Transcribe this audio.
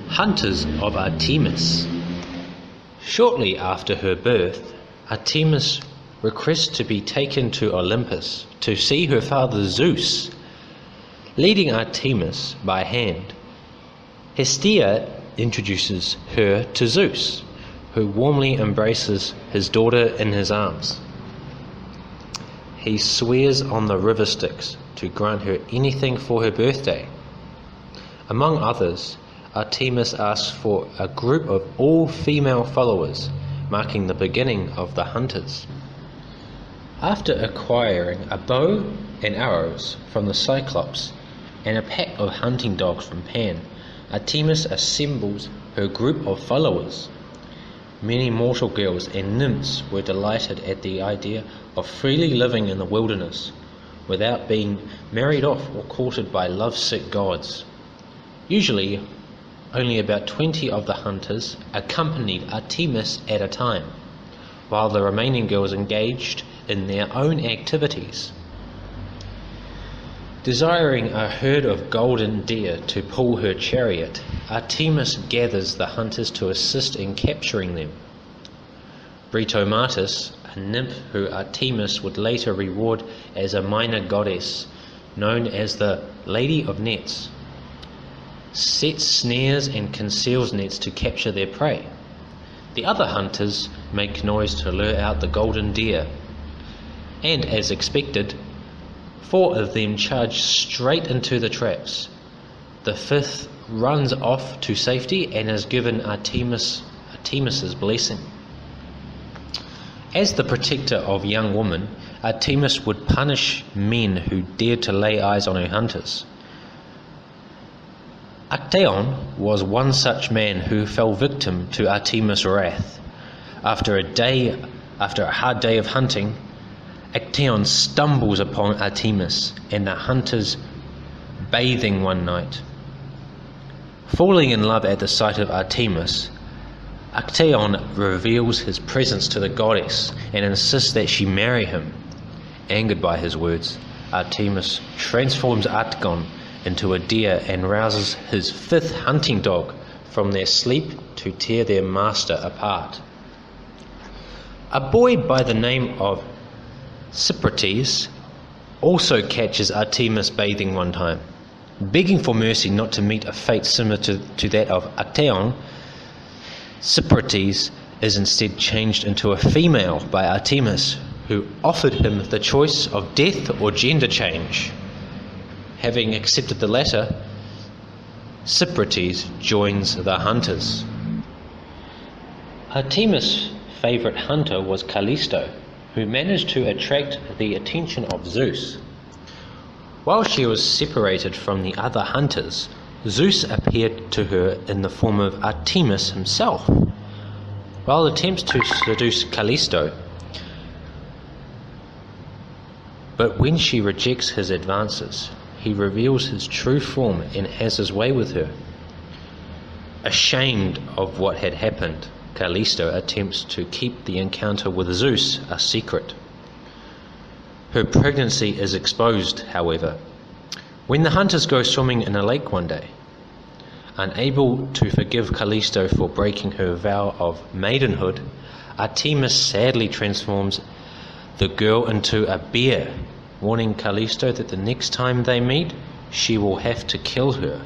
Hunters of Artemis. Shortly after her birth, Artemis requests to be taken to Olympus to see her father Zeus. Leading Artemis by hand, Hestia introduces her to Zeus, who warmly embraces his daughter in his arms. He swears on the river Styx to grant her anything for her birthday. Among others, Artemis asks for a group of all-female followers, marking the beginning of the hunters. After acquiring a bow and arrows from the Cyclops and a pack of hunting dogs from Pan, Artemis assembles her group of followers. Many mortal girls and nymphs were delighted at the idea of freely living in the wilderness without being married off or courted by lovesick gods. Usually, only about 20 of the hunters accompanied Artemis at a time, while the remaining girls engaged in their own activities. Desiring a herd of golden deer to pull her chariot, Artemis gathers the hunters to assist in capturing them. Britomartis, a nymph who Artemis would later reward as a minor goddess, known as the Lady of Nets, sets snares and conceals nets to capture their prey. The other hunters make noise to lure out the golden deer, and as expected, 4 of them charge straight into the traps. The 5th runs off to safety and is given Artemis's blessing. As the protector of young women, Artemis would punish men who dared to lay eyes on her hunters. Actaeon was one such man who fell victim to Artemis' wrath. After a hard day of hunting, Actaeon stumbles upon Artemis and the hunters bathing one night. Falling in love at the sight of Artemis, Actaeon reveals his presence to the goddess and insists that she marry him. Angered by his words, Artemis transforms Actaeon into a deer and rouses his 5th hunting dog from their sleep to tear their master apart. A boy by the name of Cyprates also catches Artemis bathing one time. Begging for mercy not to meet a fate similar to that of Actaeon, Cyprates is instead changed into a female by Artemis, who offered him the choice of death or gender change. Having accepted the latter, Cyprates joins the hunters. Artemis' favourite hunter was Callisto, who managed to attract the attention of Zeus. While she was separated from the other hunters, Zeus appeared to her in the form of Artemis himself. While attempts to seduce Callisto, but when she rejects his advances, he reveals his true form and has his way with her. Ashamed of what had happened, Callisto attempts to keep the encounter with Zeus a secret. Her pregnancy is exposed, however, when the hunters go swimming in a lake one day. Unable to forgive Callisto for breaking her vow of maidenhood, Artemis sadly transforms the girl into a bear, warning Callisto that the next time they meet, she will have to kill her.